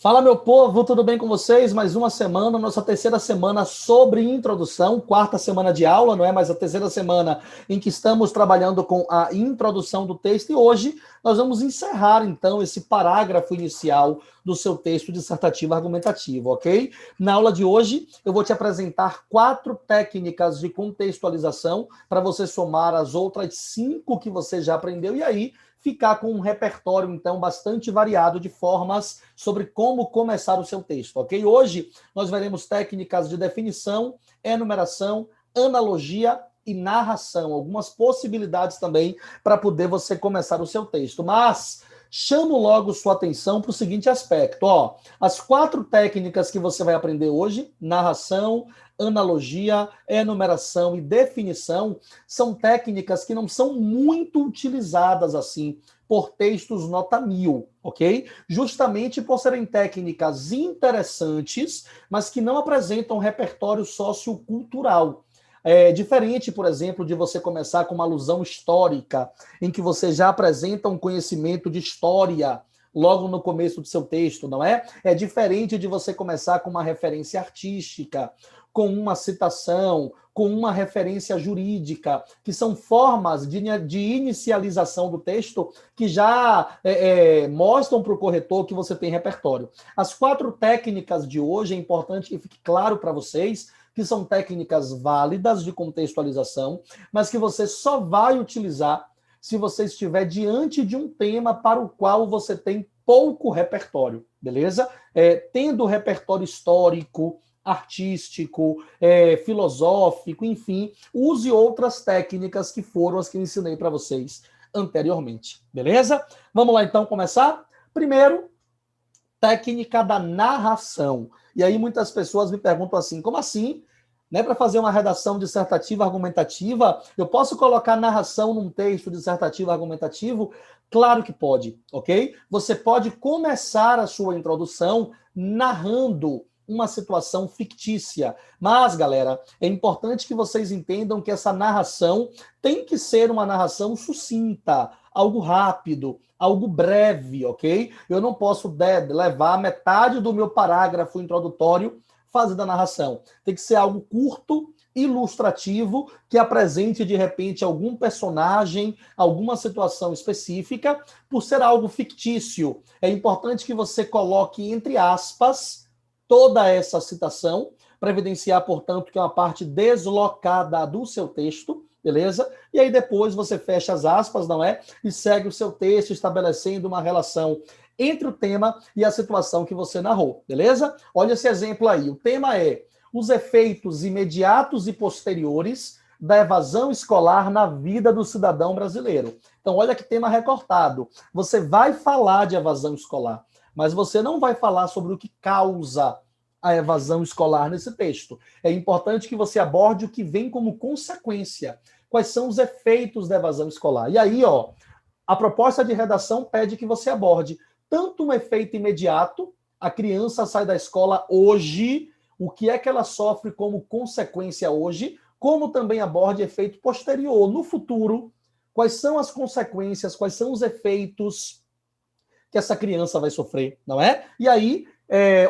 Fala, meu povo, tudo bem com vocês? Mais uma semana, nossa terceira semana sobre introdução, quarta semana de aula, não é? Mas a terceira semana em que estamos trabalhando com a introdução do texto. E hoje nós vamos encerrar, então, esse parágrafo inicial do seu texto dissertativo argumentativo, ok? Na aula de hoje, eu vou te apresentar 4 técnicas de contextualização para você somar as outras 5 que você já aprendeu. E aí ficar com um repertório, então, bastante variado de formas sobre como começar o seu texto, ok? Hoje nós veremos técnicas de definição, enumeração, analogia e narração, algumas possibilidades também para poder você começar o seu texto. Mas chamo logo sua atenção para o seguinte aspecto, ó, as 4 técnicas que você vai aprender hoje, narração, analogia, enumeração e definição, são técnicas que não são muito utilizadas assim por textos nota 1000, ok? Justamente por serem técnicas interessantes, mas que não apresentam repertório sociocultural. É diferente, por exemplo, de você começar com uma alusão histórica, em que você já apresenta um conhecimento de história logo no começo do seu texto, não é? É diferente de você começar com uma referência artística, com uma citação, com uma referência jurídica, que são formas de inicialização do texto que já mostram para o corretor que você tem repertório. As 4 técnicas de hoje, é importante que fique claro para vocês, que são técnicas válidas de contextualização, mas que você só vai utilizar se você estiver diante de um tema para o qual você tem pouco repertório, beleza? Tendo repertório histórico, artístico, filosófico, enfim, use outras técnicas que foram as que eu ensinei para vocês anteriormente, beleza? Vamos lá então começar? Primeiro, técnica da narração. E aí muitas pessoas me perguntam assim, como assim? Né, para fazer uma redação dissertativa argumentativa, eu posso colocar narração num texto dissertativo argumentativo? Claro que pode, ok? Você pode começar a sua introdução narrando uma situação fictícia. Mas, galera, é importante que vocês entendam que essa narração tem que ser uma narração sucinta, algo rápido, algo breve, ok? Eu não posso levar metade do meu parágrafo introdutório fazendo a narração. Tem que ser algo curto, ilustrativo, que apresente, de repente, algum personagem, alguma situação específica, por ser algo fictício. É importante que você coloque, entre aspas, toda essa citação, para evidenciar, portanto, que é uma parte deslocada do seu texto, beleza? E aí depois você fecha as aspas, não é? E segue o seu texto estabelecendo uma relação entre o tema e a situação que você narrou, beleza? Olha esse exemplo aí. O tema é os efeitos imediatos e posteriores da evasão escolar na vida do cidadão brasileiro. Então, olha que tema recortado. Você vai falar de evasão escolar, mas você não vai falar sobre o que causa a evasão escolar nesse texto. É importante que você aborde o que vem como consequência. Quais são os efeitos da evasão escolar? E aí, ó, a proposta de redação pede que você aborde tanto um efeito imediato, a criança sai da escola hoje, o que é que ela sofre como consequência hoje, como também aborde efeito posterior, no futuro, quais são as consequências, quais são os efeitos que essa criança vai sofrer, não é? E aí,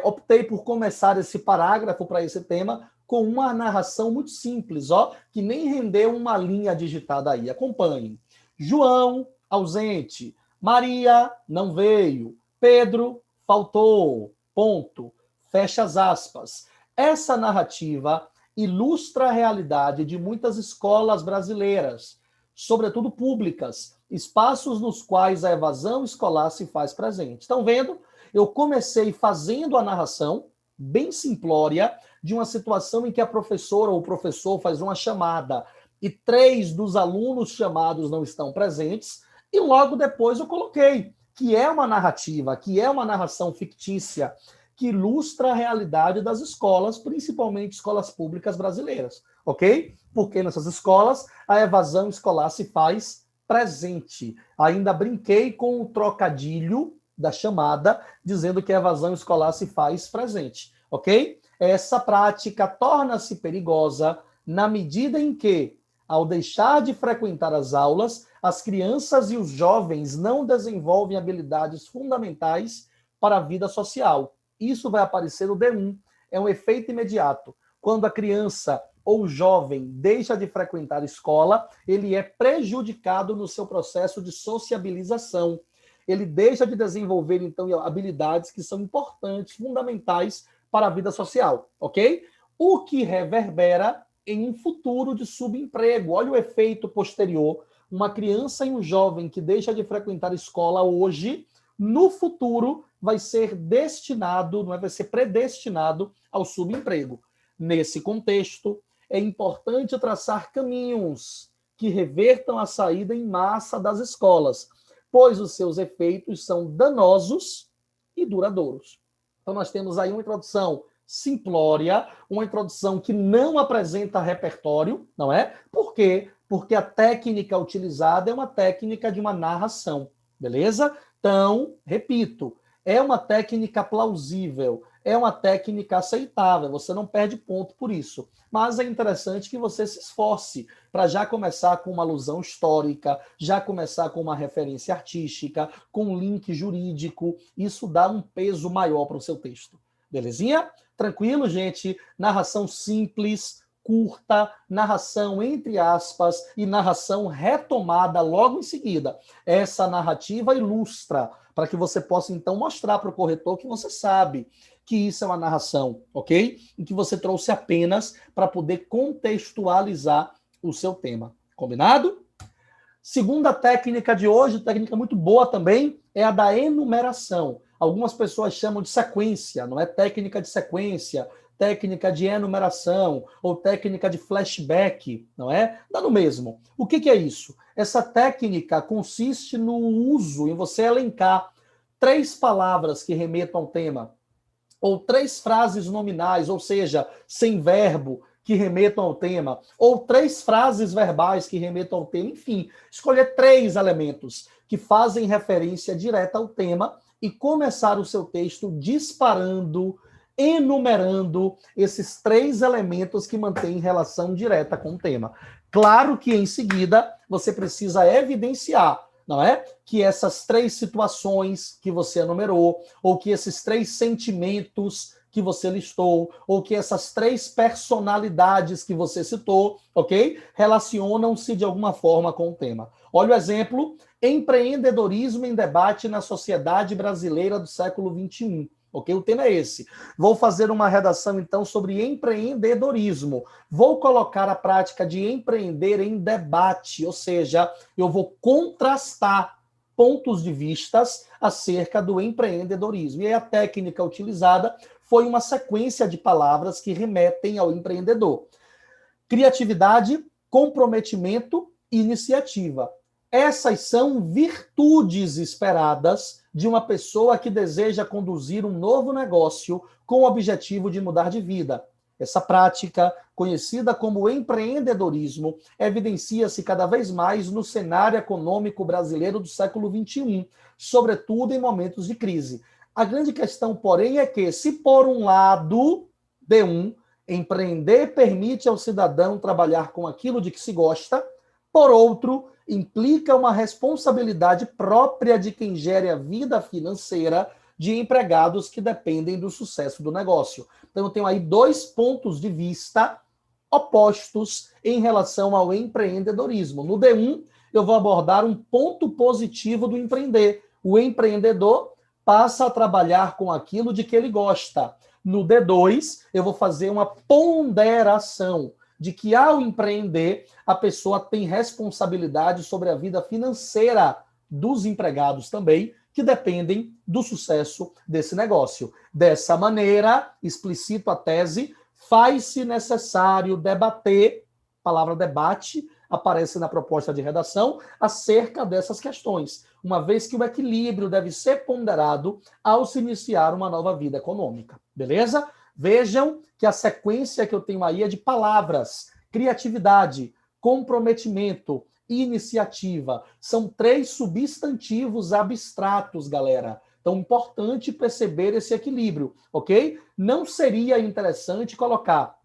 optei por começar esse parágrafo para esse tema com uma narração muito simples, ó, que nem rendeu uma linha digitada aí. Acompanhem. João, ausente. Maria, não veio. Pedro, faltou. Ponto. Fecha as aspas. Essa narrativa ilustra a realidade de muitas escolas brasileiras, sobretudo públicas, espaços nos quais a evasão escolar se faz presente. Estão vendo? Eu comecei fazendo a narração, bem simplória, de uma situação em que a professora ou o professor faz uma chamada e 3 dos alunos chamados não estão presentes, e logo depois eu coloquei que é uma narrativa, que é uma narração fictícia, que ilustra a realidade das escolas, principalmente escolas públicas brasileiras, ok? Porque nessas escolas a evasão escolar se faz presente. Ainda brinquei com o trocadilho da chamada, dizendo que a evasão escolar se faz presente, ok? Essa prática torna-se perigosa na medida em que, ao deixar de frequentar as aulas, as crianças e os jovens não desenvolvem habilidades fundamentais para a vida social. Isso vai aparecer no D1. É um efeito imediato. Quando a criança ou jovem deixa de frequentar a escola, ele é prejudicado no seu processo de sociabilização. Ele deixa de desenvolver, então, habilidades que são importantes, fundamentais para a vida social, ok? O que reverbera em um futuro de subemprego. Olha o efeito posterior. Uma criança e um jovem que deixa de frequentar a escola hoje, no futuro, vai ser destinado, não é, vai ser predestinado ao subemprego. Nesse contexto, é importante traçar caminhos que revertam a saída em massa das escolas, pois os seus efeitos são danosos e duradouros. Então, nós temos aí uma introdução simplória, uma introdução que não apresenta repertório, não é? Por quê? Porque a técnica utilizada é uma técnica de uma narração, beleza? Então, repito, é uma técnica plausível, é uma técnica aceitável, você não perde ponto por isso. Mas é interessante que você se esforce para já começar com uma alusão histórica, já começar com uma referência artística, com um link jurídico. Isso dá um peso maior para o seu texto. Belezinha? Tranquilo, gente? Narração simples, curta, narração entre aspas e narração retomada logo em seguida. Essa narrativa ilustra, para que você possa então mostrar para o corretor que você sabe que isso é uma narração, ok? E que você trouxe apenas para poder contextualizar o seu tema. Combinado? Segunda técnica de hoje, técnica muito boa também, é a da enumeração. Algumas pessoas chamam de sequência, não é técnica de sequência, técnica de enumeração ou técnica de flashback, não é? Dá no mesmo. O que é isso? Essa técnica consiste no uso, em você elencar 3 palavras que remetam ao tema, ou 3 frases nominais, ou seja, sem verbo, que remetam ao tema, ou 3 frases verbais que remetam ao tema, enfim, escolher 3 elementos que fazem referência direta ao tema e começar o seu texto disparando, enumerando esses 3 elementos que mantêm relação direta com o tema. Claro que em seguida você precisa evidenciar, não é? Que essas 3 situações que você enumerou, ou que esses 3 sentimentos que você listou, ou que essas 3 personalidades que você citou, ok? Relacionam-se de alguma forma com o tema. Olha o exemplo: empreendedorismo em debate na sociedade brasileira do século XXI. Ok? O tema é esse. Vou fazer uma redação, então, sobre empreendedorismo. Vou colocar a prática de empreender em debate, ou seja, eu vou contrastar pontos de vistas acerca do empreendedorismo. E aí a técnica utilizada foi uma sequência de palavras que remetem ao empreendedor: criatividade, comprometimento e iniciativa. Essas são virtudes esperadas de uma pessoa que deseja conduzir um novo negócio com o objetivo de mudar de vida. Essa prática, conhecida como empreendedorismo, evidencia-se cada vez mais no cenário econômico brasileiro do século XXI, sobretudo em momentos de crise. A grande questão, porém, é que, se por um lado, D1, empreender permite ao cidadão trabalhar com aquilo de que se gosta, por outro, implica uma responsabilidade própria de quem gere a vida financeira de empregados que dependem do sucesso do negócio. Então, eu tenho aí 2 pontos de vista opostos em relação ao empreendedorismo. No D1, eu vou abordar um ponto positivo do empreender. O empreendedor passa a trabalhar com aquilo de que ele gosta. No D2, eu vou fazer uma ponderação de que, ao empreender, a pessoa tem responsabilidade sobre a vida financeira dos empregados também, que dependem do sucesso desse negócio. Dessa maneira, explicito a tese, faz-se necessário debater, a palavra debate aparece na proposta de redação, acerca dessas questões, uma vez que o equilíbrio deve ser ponderado ao se iniciar uma nova vida econômica. Beleza? Vejam que a sequência que eu tenho aí é de palavras: criatividade, comprometimento, iniciativa. São 3 substantivos abstratos, galera. Então, importante perceber esse equilíbrio, ok? Não seria interessante colocar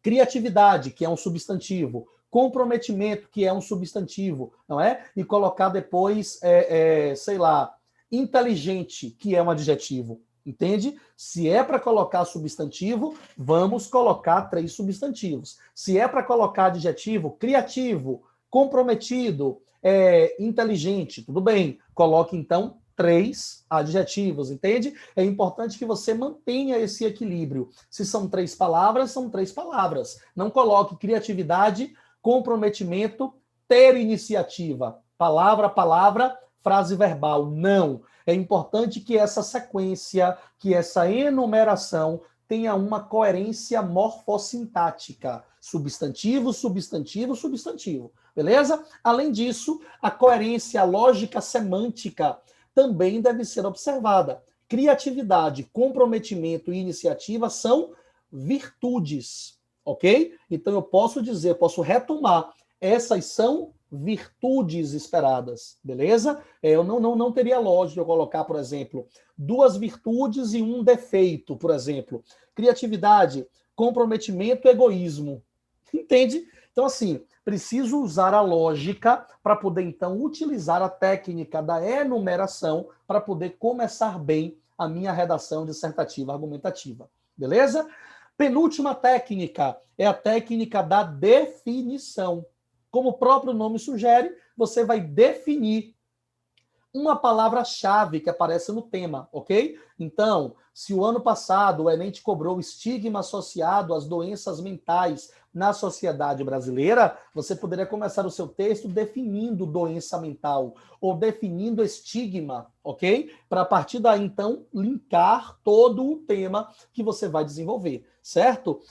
criatividade, que é um substantivo, comprometimento, que é um substantivo, não é? E colocar depois, sei lá, inteligente, que é um adjetivo. Entende? Se é para colocar substantivo, vamos colocar 3 substantivos. Se é para colocar adjetivo, criativo, comprometido, inteligente, tudo bem. Coloque, então, 3 adjetivos, entende? É importante que você mantenha esse equilíbrio. Se são 3 palavras, são 3 palavras. Não coloque criatividade, comprometimento, ter iniciativa. Palavra, palavra, frase verbal. Não. É importante que essa sequência, que essa enumeração tenha uma coerência morfossintática. Substantivo, substantivo, substantivo. Beleza? Além disso, a coerência lógica semântica também deve ser observada. Criatividade, comprometimento e iniciativa são virtudes, ok? Então eu posso dizer, posso retomar, essas são virtudes esperadas, beleza? Eu não teria lógica eu colocar, por exemplo, 2 virtudes e 1 defeito, por exemplo. Criatividade, comprometimento, egoísmo. Entende? Então, assim, preciso usar a lógica para poder, então, utilizar a técnica da enumeração para poder começar bem a minha redação dissertativa argumentativa. Beleza? Penúltima técnica é a técnica da definição. Como o próprio nome sugere, você vai definir uma palavra-chave que aparece no tema, ok? Então, se o ano passado o Enem te cobrou o estigma associado às doenças mentais na sociedade brasileira, você poderia começar o seu texto definindo doença mental ou definindo estigma, ok? Para a partir daí, então, linkar todo o tema que você vai desenvolver, certo?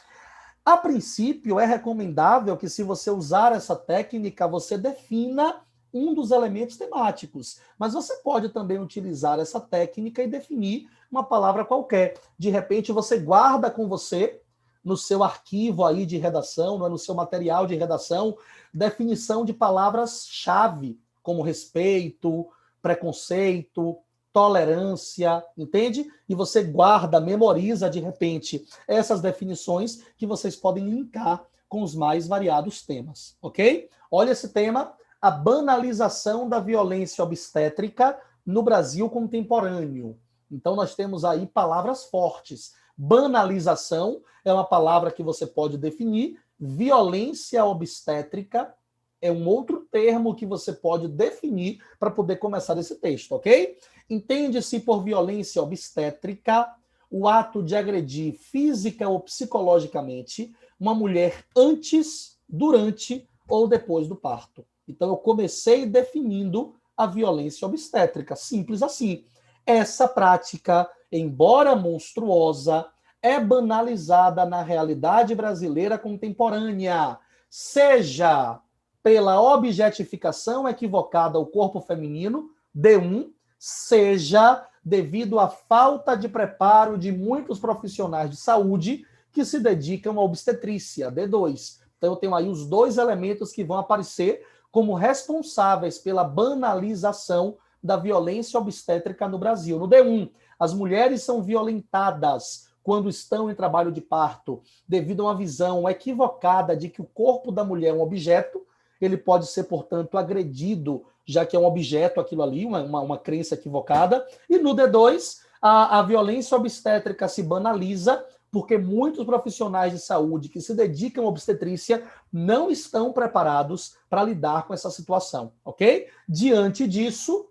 A princípio, é recomendável que, se você usar essa técnica, você defina um dos elementos temáticos. Mas você pode também utilizar essa técnica e definir uma palavra qualquer. De repente, você guarda com você, no seu arquivo aí de redação, no seu material de redação, definição de palavras-chave, como respeito, preconceito, tolerância, entende? E você guarda, memoriza, de repente, essas definições que vocês podem linkar com os mais variados temas, ok? Olha esse tema, a banalização da violência obstétrica no Brasil contemporâneo. Então, nós temos aí palavras fortes. Banalização é uma palavra que você pode definir, violência obstétrica é um outro termo que você pode definir para poder começar esse texto, ok? Entende-se por violência obstétrica o ato de agredir física ou psicologicamente uma mulher antes, durante ou depois do parto. Então, eu comecei definindo a violência obstétrica, simples assim. Essa prática, embora monstruosa, é banalizada na realidade brasileira contemporânea, seja pela objetificação equivocada ao corpo feminino, D1, seja devido à falta de preparo de muitos profissionais de saúde que se dedicam à obstetrícia, D2. Então, eu tenho aí os 2 elementos que vão aparecer como responsáveis pela banalização da violência obstétrica no Brasil. No D1, as mulheres são violentadas quando estão em trabalho de parto, devido a uma visão equivocada de que o corpo da mulher é um objeto. Ele pode ser, portanto, agredido, já que é um objeto aquilo ali, uma crença equivocada. E no D2, a violência obstétrica se banaliza porque muitos profissionais de saúde que se dedicam à obstetrícia não estão preparados para lidar com essa situação, ok? Diante disso,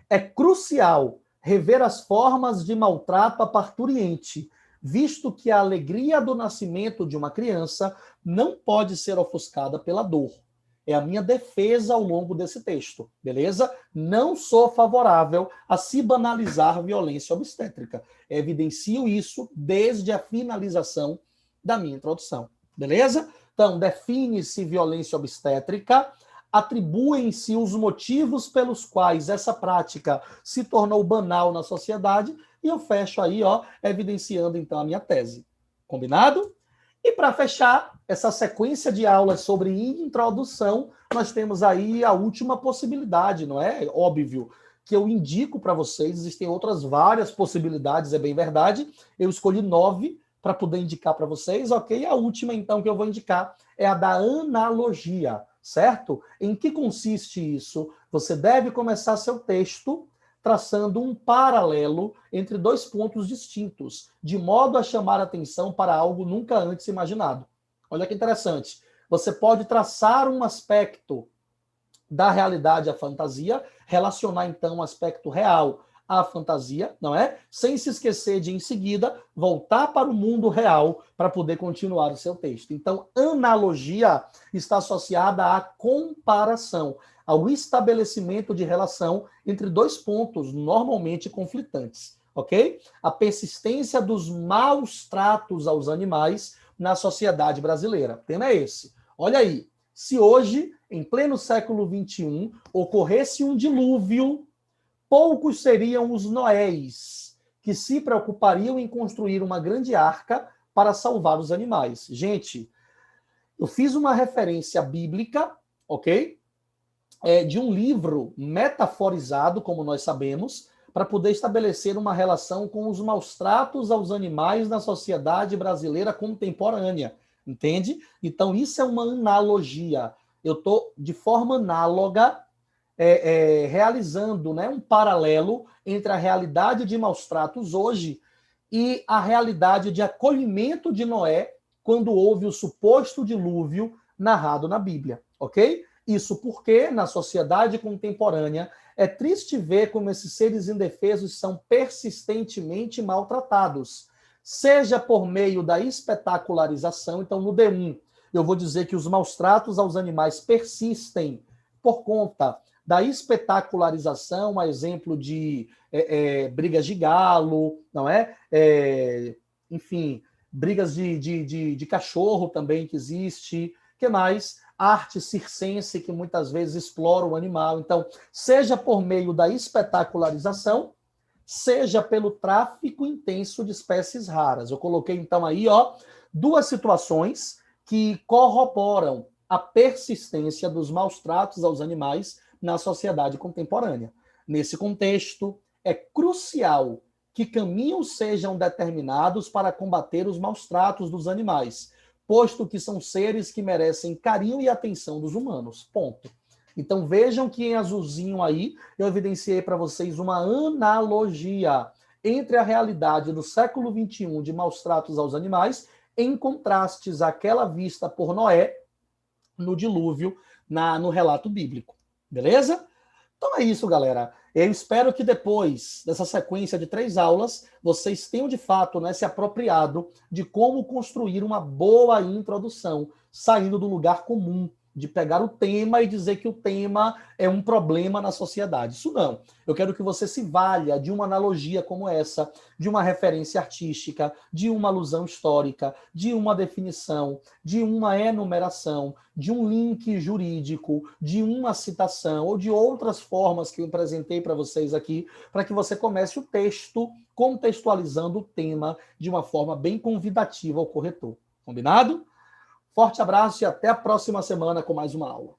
é crucial rever as formas de maltrato a parturiente, visto que a alegria do nascimento de uma criança não pode ser ofuscada pela dor. É a minha defesa ao longo desse texto, beleza? Não sou favorável a se banalizar violência obstétrica. Evidencio isso desde a finalização da minha introdução, beleza? Então, define-se violência obstétrica, atribuem-se os motivos pelos quais essa prática se tornou banal na sociedade e eu fecho aí, ó, evidenciando então a minha tese. Combinado? E para fechar essa sequência de aulas sobre introdução, nós temos aí a última possibilidade, não é? Óbvio, que eu indico para vocês, existem outras várias possibilidades, é bem verdade. Eu escolhi 9 para poder indicar para vocês, ok? A última, então, que eu vou indicar é a da analogia, certo? Em que consiste isso? Você deve começar seu texto traçando um paralelo entre dois pontos distintos, de modo a chamar atenção para algo nunca antes imaginado. Olha que interessante. Você pode traçar um aspecto da realidade à fantasia, relacionar então o aspecto real à fantasia, não é? Sem se esquecer de, em seguida, voltar para o mundo real para poder continuar o seu texto. Então, analogia está associada à comparação, ao estabelecimento de relação entre dois pontos normalmente conflitantes, ok? A persistência dos maus tratos aos animais na sociedade brasileira. O tema é esse. Olha aí, se hoje, em pleno século XXI, ocorresse um dilúvio, poucos seriam os Noés que se preocupariam em construir uma grande arca para salvar os animais. Gente, eu fiz uma referência bíblica, ok? De um livro metaforizado, como nós sabemos, para poder estabelecer uma relação com os maus tratos aos animais na sociedade brasileira contemporânea. Entende? Então, isso é uma analogia. Eu estou, de forma análoga, realizando, né, um paralelo entre a realidade de maus tratos hoje e a realidade de acolhimento de Noé quando houve o suposto dilúvio narrado na Bíblia, ok? Isso porque, na sociedade contemporânea, é triste ver como esses seres indefesos são persistentemente maltratados, seja por meio da espetacularização. Então, no D1, eu vou dizer que os maus tratos aos animais persistem por conta da espetacularização, a exemplo de brigas de galo, não é? Enfim, brigas de cachorro também que existe. O que mais? Arte circense, que muitas vezes explora o animal. Então, seja por meio da espetacularização, seja pelo tráfico intenso de espécies raras. Eu coloquei, então, aí, duas situações que corroboram a persistência dos maus tratos aos animais na sociedade contemporânea. Nesse contexto, é crucial que caminhos sejam determinados para combater os maus tratos dos animais, posto que são seres que merecem carinho e atenção dos humanos. Ponto. Então vejam que em azulzinho aí eu evidenciei para vocês uma analogia entre a realidade do século XXI de maus tratos aos animais em contrastes àquela vista por Noé no dilúvio, no relato bíblico. Beleza? Então é isso, galera. Eu espero que depois dessa sequência de 3 aulas, vocês tenham de fato, né, se apropriado de como construir uma boa introdução, saindo do lugar comum, de pegar o tema e dizer que o tema é um problema na sociedade. Isso não. Eu quero que você se valha de uma analogia como essa, de uma referência artística, de uma alusão histórica, de uma definição, de uma enumeração, de um link jurídico, de uma citação ou de outras formas que eu apresentei para vocês aqui, para que você comece o texto contextualizando o tema de uma forma bem convidativa ao corretor. Combinado? Forte abraço e até a próxima semana com mais uma aula.